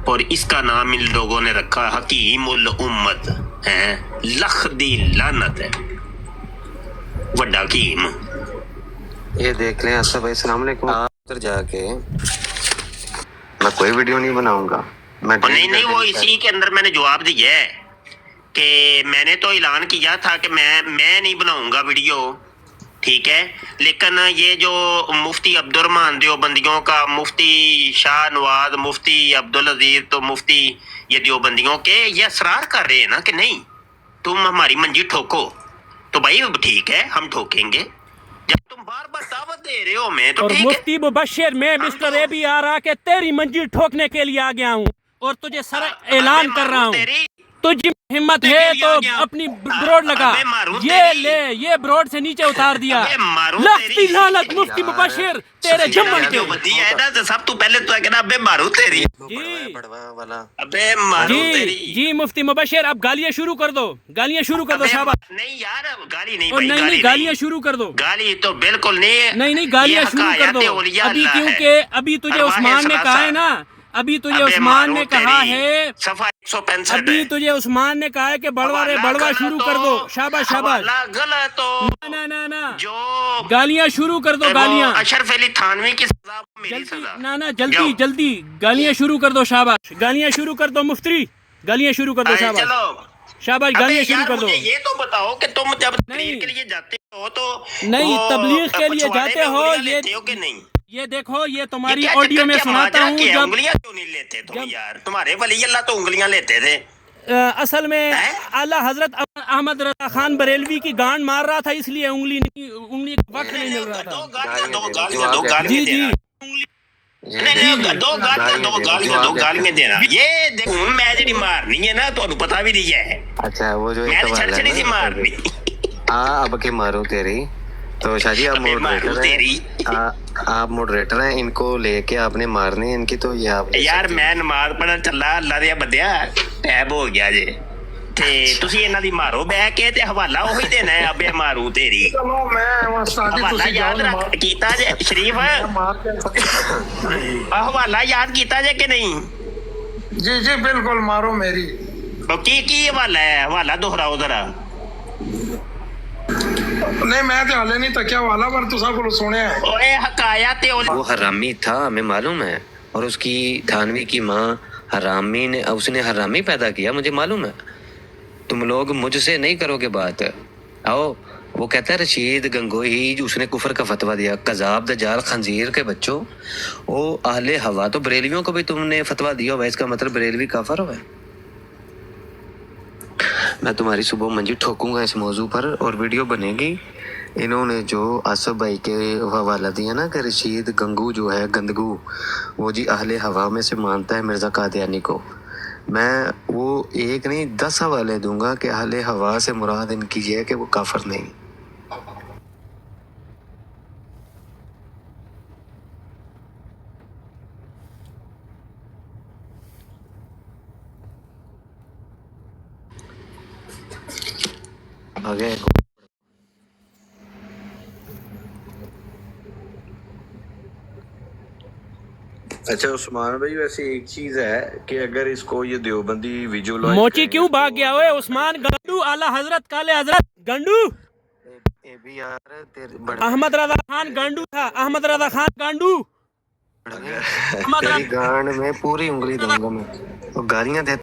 اور اس کا نام ان لوگوں نے رکھا حکیم الامت ہے. لکھ دی لعنت ہے وڈا حکیم. یہ دیکھ لیں اسد بھائی السلام علیکم. ادھر جا کے میں کوئی ویڈیو نہیں بناؤں گا. میں نہیں وہ اسی کے اندر میں نے جواب دیا ہے کہ میں نے تو اعلان کیا تھا کہ میں نہیں بناؤں گا ویڈیو، ٹھیک ہے، لیکن یہ جو مفتی عبدالرحمن دیوبندیوں کا، مفتی شاہ نواز، مفتی عبدالعزیز، تو مفتی یہ دیوبندیوں کے یہ اصرار کر رہے ہیں نا کہ نہیں تم ہماری منجی ٹھوکو، تو بھائی ٹھیک ہے ہم ٹھوکیں گے. جب تم بار بار دعوت دے رہے ہو میں تو اور ٹھیک ہے. مفتی مبشر میں مسٹر اے بی آ رہا کہ تیری منزل ٹھوکنے کے لیے آ گیا ہوں اور تجھے سر اعلان کر رہا ہوں. تجھ ہمت ہے تو اپنی بروڈ لگا، یہ لے یہ بروڈ سے نیچے اتار دیا. لختی لعنت مفتی مبشر تیرے جمن کے. سب تو پہلے تو کہنا ابے مارو تیری، ابے مارو تیری. جی مفتی مبشر اب گالیاں شروع کر دو، گالیاں شروع کر دو شاباش. نہیں یار گالی نہیں اور بھائی، نہیں گالیاں شروع کر دو. گالی تو بالکل نہیں. نہیں گالیاں شروع کر دو ابھی، کیونکہ ابھی تجھے عثمان نے کہا ہے نا، ابھی تجھے عثمان نے کہا ہے، ابھی تجھے عثمان نے کہا ہے کہ بڑوا رے بڑوا شروع کر دو. شاباش شاباش. نا جو گالیاں شروع کر دو، گالیاں اشرف علی تھانوی کی سزا میری جلدی. سزا. نا جلدی جلدی گالیاں شروع کر دو. شاباش گالیاں شروع کر دو مفتی، گالیاں شروع کر دو. شاباش چلو شاباش گالیاں شروع کر دو. یہ تو بتاؤ کہ تم جب تقریر کے لیے جاتے ہو تو نہیں تبلیغ کے لیے جاتے ہو، یہ کہ نہیں؟ یہ دیکھو یہ تمہاری آڈیو میں سناتا ہوں. جب انگلیاں کیوں نہیں لیتے تم یار؟ تمہارے ولی اللہ تو انگلیاں لیتے تھے. اصل میں اعلیٰ حضرت احمد رضا خان بریلوی کی گانڈ مار رہا تھا، اس لیے انگلی کا وقت نہیں مل رہا تھا. دو گالیاں جی دو گالیاں دینا. یہ دیکھو میں جی مارنی ہے نا تو پتا بھی نہیں ہے. اچھا وہ جو میں چھڑ چھڑی سی مارنی. ہاں اب کے مارو تیری. تو شاہ جی آپ ماڈریٹر ہیں، آپ ماڈریٹر ہیں، ان کو لے کے آپ نے مارنے ان کی. تو یہ آپ یار میں نماز پڑھن چلا، اللہ دیا بدیا ٹیب ہو گیا جی تے تسی انہاں دی مارو بہ کے تے حوالہ وہی دینا ہے ابے مارو تیری. حوالہ یاد رکھ کیتا جے شریف، حوالہ یاد کیتا جے کہ نہیں؟ جی جی بالکل مارو میری. کی حوالہ ہے؟ حوالہ دہراؤ ذرا. نہیں میں تے حالے نہیں تکیا والا پر تساں کولوں سنیا ہے. اوے حکایا تے وہ حرامی تھا ہمیں معلوم ہے، اور اس کی تھانوی کی ماں حرامی نے، اس نے حرامی پیدا کیا مجھے معلوم ہے. تم لوگ مجھ سے نہیں کرو گے بات. آؤ وہ کہتا ہے رشید گنگوہی جو اس نے کفر کا فتویٰ دیا، کذاب دجال خنزیر کے بچوں. وہ اہل ہوا تو بریلویوں کو بھی تم نے فتویٰ دیا ہوا، اس کا مطلب بریلوی کافر ہوا ہے. میں تمہاری صبح منجی ٹھوکوں گا اس موضوع پر، اور ویڈیو بنے گی. انہوں نے جو آصف بھائی کے حوالہ دیا نا کہ رشید گنگو جو ہے گندگو، وہ جی اہل ہوا میں سے مانتا ہے مرزا قادیانی کو. میں وہ ایک نہیں 10 حوالے دوں گا کہ اہل ہوا سے مراد ان کی یہ ہے کہ وہ کافر نہیں. آگے اچھا عثمان بھائی، ویسے ایک چیز ہے کہ اگر اس کو یہ دیوبندی ویژوائز موچی کیوں بھاگ گیا ہوئے عثمان گنڈو، اعلیٰ حضرت کالے حضرت گنڈو. احمد رضا خان گانڈو تھا، احمد رضا خان گانڈو. تیری گانڈ میں پوری انگلی دوں گا میں. گالیاں دیتا